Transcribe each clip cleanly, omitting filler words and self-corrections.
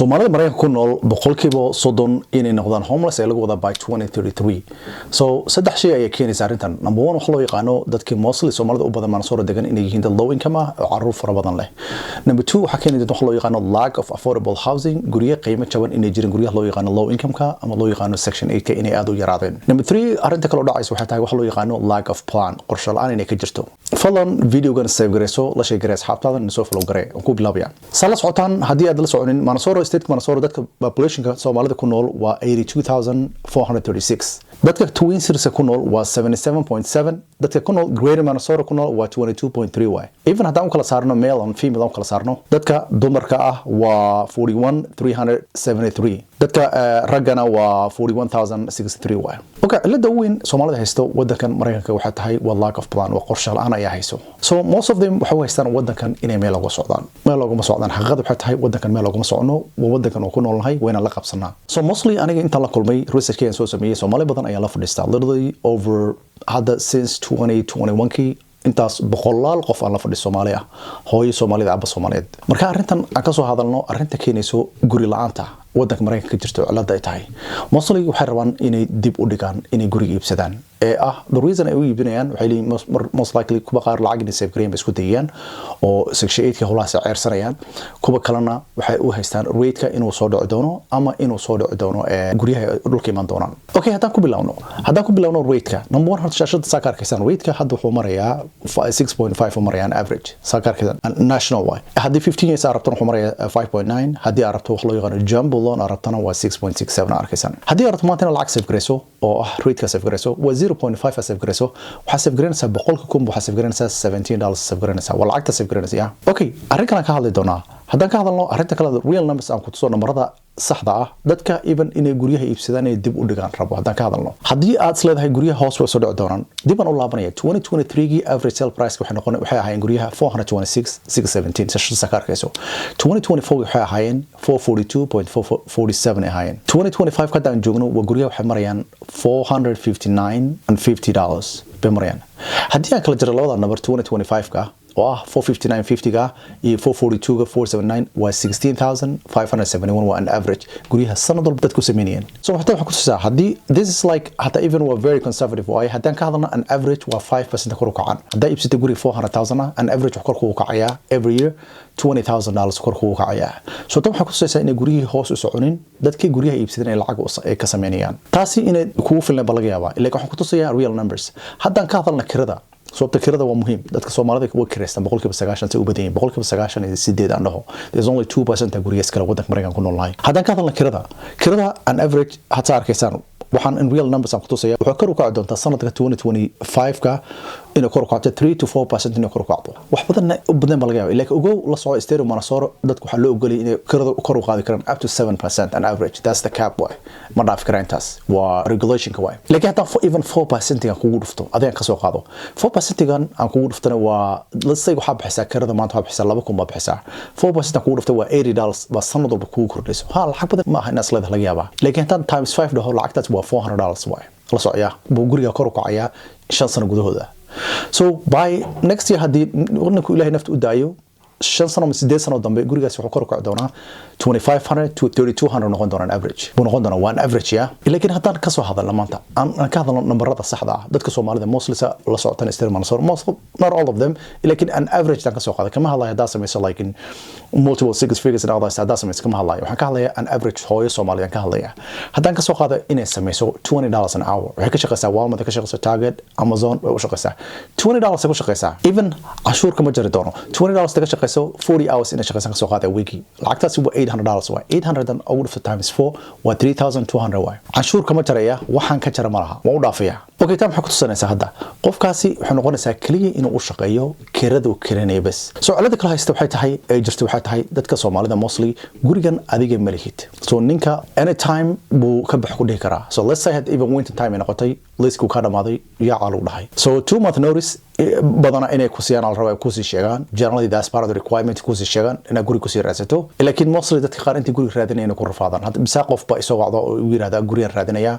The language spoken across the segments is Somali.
Soomaalida Mareykanka ku nool boqolkiiba 30 inay noqdaan homeless ee lagu wada by 2033. So saddex shay ayaa keenaysa arrintan. Number 1 waxa loo yaqaano dadkii mostly Soomaalida u badan Mansoor degan inay yihiin dad low income ah oo caruur fara badan leh. Number 2 waxa keenaysa waxa loo yaqaano lack of affordable housing, guryo qiimo jaban inay jirin guryaha loo yaqaano low income ka ama loo yaqaano section 8 ka inay aad u yaraadeen. Number 3 arrinta kale oo dhacaysa waxa tahay waxa loo yaqaano lack of plan, qorshe la'aan inay ka jirto. Fadlan videogan save gareyso, la sheeg gareyso asxaabtaada soo follow garee oo ku bilaabaya. Sala socotaan hadii aad la soconin Mansoor state Mansoor dadka populationka Soomaalida ku nool waa 82,436. dadka Twin Cities ku nool waa 77.7. dadka ku nool Greater Mansoor ku nool waa 22.3 way. Even haddaan u kala saarno male and female u kala saarno dadka dumarka ah waa 41,373. dadka ragana waa 41,063 way. Okay, cilada weyn Soomaalida haysto wadankan Mareykanka waxa tahay waa lack of plan, waa qorshe la'aan ay hayso. So most of them waxa haystaan wadankan inay meel uga socdaan. Meel uga socdaan xaqada waxa tahay wadankan meel uga socno, waa wadankan oo ku noolnahay wayna la qabsanaa. So mostly aniga inta la kulmay research-keen soo sameeyay Soomaali badan ayaa la fadhiistaa literally over hadda since 2021kii intaas boqolaal qof aan la fadhiyo Soomaali ah, hooyo Soomaalida aba Soomaaliyeed. Marka arrintan aan ka soo hadalno arrinta keenayso guri la'aanta wadanka Mareykanka ka jirto cilada ay tahay. Mostly waxay rabaan inay dib u dhigaan inay guri iibsadaan. The reason ay u iibinayaan waxay leeyihiin most likely kuba qaar lacag inay save gareeyaan isku dayayaan oo section 8 ka holaas ceersanayaan. Kuba kalena waxay u haystaan rate-ka inuu soo dhaco doono ama inuu soo dhaco doono guryaha dhulka iman doonaan. Okay, haddaan ku bilaawno rate-ka. Number 1 horta shaashada saarkaysan rate-ka hadda wuxuu marayaa 6.5 u marayaan average. Saarkaysan national way. Haddii 15 years arabtan wuxuu marayaa 5.9, haddii arabto wax loo yaqaan jumbo loan arabtana waa 6.67 arkaysan. Haddii arabto maanta lacag save gareyso oo ah rate-ka save gareyso waa 0.5 save gareyso waxa save gareynaysa boqolka kun waxa save gareynaysa $17 save gareynaysa waa lacagta save gareynaysa. Okay, arrinkan ka hadli doonaa. Haddaan ka hadalno arrinta kale real numbers aan ku tuso namarada saxda ah dadka even inay guryaha iibsadaan ay dib u dhigaan rabo. Haddaan ka hadalno haddii aad isleedahay guryaha hoos way soo dhici doonaan dib aan u laabanaya 2023 average sale price waxay ahaayeen guryaha 426,617 sasha sakarkayso. 2024 waxay ahaayeen 442.47 ahaayeen. 2025 ka daan joogno waa guryaha waxay marayaan $459.50 bay marayaan. Haddii aan kala jiro labada number 2025 ka oo ah 459.50 ga iyo 442 ga 479 waa 16,571 waa an average guryaha sanad walba dadku sameeyeen. So waxa ku tusaa haddii this is like hatta even waa very conservative way haddaan ka hadalno an average waa 5% kor u kacan. Haddii iibsatay guri 400,000 an average wax kor u kacaya every year $20,000 kor u kacaya. So tan waxa ku tusaa in guriyihii hoos u soconin dadkii guryaha iibsadeen ay lacag ay ka sameeyaan. Taasi inay kugu filan balaga yaabaa ilaa waxa ku tusayaa real numbers. Haddaan ka hadalno kirada sababta kirada waa muhiim dadka Soomaalida way kireystaan boqolkiiba 90 u badan yihiin boqolkiiba 98 aan dhaho there's only 2% guryaha kale wadanka Mareykanka ku noolahay. Haddaan ka hadalno kirada an average hatta arkaysaan waxaan in real numbers aan ku tusaya wuxuu kor u kaci doontaa sanadka 2025 ka inuu kor u kacdo 3 to 4% inuu kor u kacdo wax badan baa laga yaabaa ilaa ugu la soo isteero Mansoor dadku waxa loo ogolay inay kirada kor u qaadi karaan up to 7% an average that's the cap way ma dhaaf karaan taas waa regulation ka way laakiin hatta even 4% aan kugu dhufto adeen ka soo qaado 4% gan aan kugu dhuftana waa let's say waxa bixisa kirada maanta waxa bixisa 2,000 baa bixisa 4% aan kugu dhufto waa $80 baa sanad walba kugu kordhayso lacag badan ma aha inaas leedahay laga yaabaa laakiin tan times 5 dhaho lacagtaas waa $400 way la socyaa buu guriga kor u kacaya 5 sano gudahooda. So by next year hadii wadnku Ilaahay nafta u daayo 5 sano ama 8 sano dambe gurigaas wuxuu kor u kaci doonaa 2,500 to 3,200 noqon doonaan average. Buu noqon doonaa one average ya. Laakiin haddaan ka soo hadalno maanta aan ka hadalno nambarada saxda ah dadka Soomaalida mostly la socotaan istir Mansoor most not all of them laakiin an average tan ka soo qaada kama hadlayo hadaa sameeyso like in multiple six figures and all that hadaa sameeyso kama hadlayo waxaan ka hadlayaa an average hooyo Soomaaliya ka hadlaya haddaan ka soo qaado inay sameeyso $20 an hour waxay ka shaqeysaa Walmart ka shaqeysaa Target Amazon way u shaqeysaa $20 ku shaqeysaa even cashuur kama jari doono $20 ka shaqeyso 40 hours inay shaqeysan ka soo qaada weekly lacagtaasi waa $800 way 800 over times 4 waa 3,200 way cashuur kama jaraya waxaan ka jara malaha waa u dhaafaya. Okay, tan waxa ku tusanaysaa hadda qofkaasi wuxuu noqonaysaa kaliya inuu u shaqeeyo kirada uu kiranay bas. So cilada kale haysta waxay tahay ay jirto waxay tahay dadka Soomaalida mostly gurigan adiga ma lihid. So ninka anytime buu ka bax ku dhihi karaa. So let's say had even winter time ay noqotay liisku ka dhamaaday yaa lagu dhahay so 2 month notice badana inay ku siiyaan al raba ku sii sheegaan generally that's part of the requirement ku sii sheegaan ina guri ku sii raadsato laakiin mostly dadka qaar intii guri raadinayna ku rafaadaan hadda bisa qof ba isoo wacdo oo uu yiraahdo gurigan raadinaya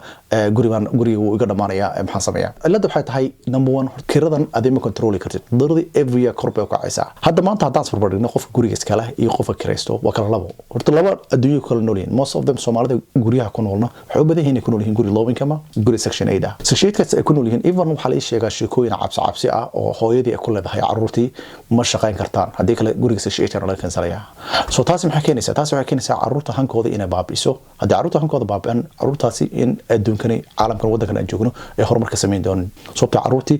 guriga uu iga dhamaanaya maxaan sameeyaa ilaa waxay tahay number 1 kiradan adima control kartid literally every year korba ku caysa hadda maanta haddaan isbarbardhigno qofka guriga iska leh iyo qofka kiraysto waa kala labo horta laba adduunyo kala nool yihiin most of them Soomaalida guriyaha ku noolna waxay u badan yihiin ku nool yihiin guri low income guri section 8 ah section 8 ka ku nool yihiin even waxa la sheegaa sheekooyin cabsi ah oo hooyadii ku leedahay carruurtii ma shaqayn kartaan hadii kale guriga section 8 la kansalaya so taasi maxay keenaysaa carruurta hankooda inay baabi'iso hadii carruurta hankooda baabi'an carruurtaasi in adduunkani caalamkan wadankan aan joogno ay horumarka sameyn doonaan sababta carruurtii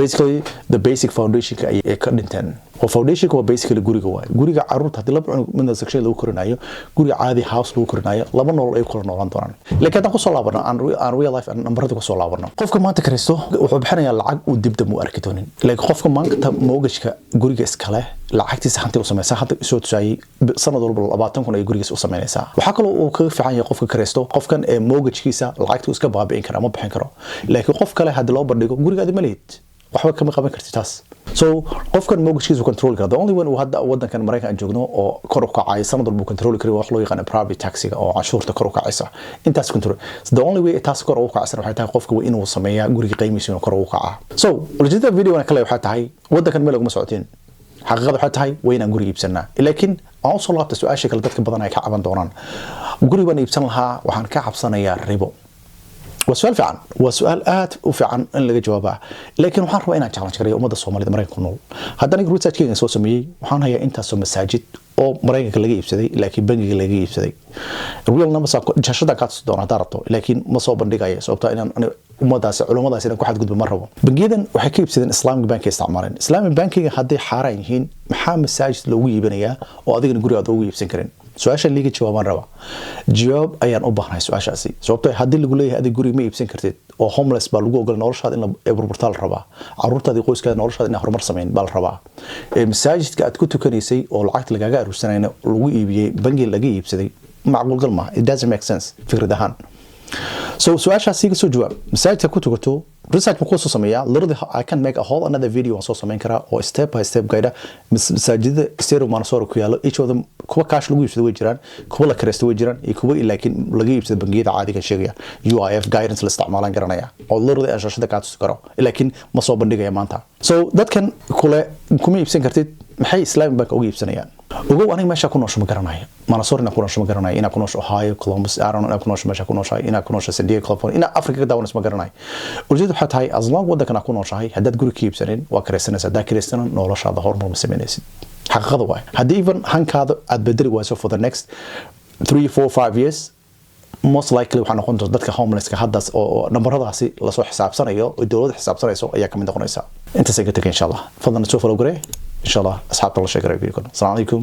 basically the basic foundation ka ay ka dhinteen oo foundation ka waa basically guriga carruurta hadii laba mid section lagu korinayo guriga caadi house lagu korinayo laba nolol ay kula noolaan doonaan laakiin hadaan ku soo laabano aan real life numberada ku soo laabano qofka maanta karisto wuxuu bixinayaa lacag uu dibdib u arki doonin laakiin qofka maanta mortgage-ka guriga iska leh lacagtiisa hanti u sameeyay hadda soo tusayay sanad walba 20,000 ay gurigiisa u sameynaysaa waxa kale oo ka fiican yahay qofka karisto qofkan ee mortgage-kiisa lacagtu iska baabi'in kara ma bixin karo laakiin qof kale hadii loo bandhigo gurigaadi ma leeyahay waxba kama qaban kartid taas so qofkan mortgage-kiisa control kara the only one uu hadda wadankan Mareykanka aan joogno oo kor u kacay sanad walba control kari wax loo yaqaan private taxiga oo cashuurta kor u kacaysa intaas control the only way taas kor u kacaysa waxay tahay qofka waa inuu sameeyaa guriga qiimihiisa kor u kaca so ujeedada video kale waxay tahay wadankan meel uga socotiin xaqiiqada waxay tahay waa inaan guri iibsanaa laakiin aan soo laabta su'aasha kale dadka badan ay ka caban doonaan guri baan iibsan lahaa waxaan ka cabsanayaa ribo وسؤال فعلا وسؤال وفعلا ان laga jawaaba laakiin waxaan rabaa inaan challenge gareeyo umada Soomaalida Mareykanka ku nool haddana research-kayga soo sameeyay waxaan hayaa intaas oo masaajid oo Mareykanka laga iibsaday laakiin bangiga laga iibsaday real number sa jashada ka doona darto laakiin ma soo bandhigayo sababta inaan umadaas culimadaas inaan ku xad gudbo ma rabo bangiyadan waxay ka iibsadeen Islamic Bank isticmaaleen Islamic Bankiga hadii xaaraan yihiin maxaa masaajid lagu iibinayaa oo adigana gurigaada ugu iibsan karin su'aasha liiga jawaabaan raba jawaab ayaan u baahnahay su'aashaasi sababtoo hadii lagu leeyahay adiga guri ma iibsan kartid oo homeless baa lagu ogol noloshaada in la burburtaal raba carruurtaada qoyskaada noloshaada in horumar sameyn baa la rabaa masaajidka aad ku tukanaysay oo lacagta lagaga aruursanayna lagu iibiyay bangi laga iibsaday macquul gal ma it doesn't make sense fikrad ahaan so su'aashaasi ka soo jawaab masaajidka ku tukato research ma ku soo sameeyaa literally I can make a whole another video on soo sameyn kara oo step by step guide masaajidda stereo mansoor ku yaalo each of them kuwa cash lagu iibsado way jiraan kuwa la kireysto way jiraan iyo kuwa laakiin laga iibsado bangiyada caadiga sheegaya UIF guidance la isticmaalan garanaya oo literally aan shashada ka tusi karo laakiin ma soo bandhigaya maanta so dadkan kule kuma iibsan kartid maxay Islamic Bank uga iibsanayaan ugu aniga meesha ku noosho ma garanayo Mansoor ina ku noosho ma garanayo ina ku noosho Ohio Columbus Aaron ina ku noosho meesha ku noosho ina ku noosho San Diego California ina Africa ka daawanayso ma garanayo ujeedadu waxay tahay as long wadankan ku nooshahay haddaad guri ka iibsanin waa kireysanaysaa haddaad kireysanan noloshaada horumar ma sameynaysid xaqiiqada waay haddii even hankaada aad bedeli wayso for the next 3 4 5 years most likely waxaa noqon doonta dadka homelesska haddaas oo nambaradaasi lasoo xisaabsanayo oo dowladda xisaabsanayso ayaa ka mid noqonaysa intaas ay ka tegay insha allah fadlan soo follow garee insha allah asxaabta la sheegay video kan assalamu alaykum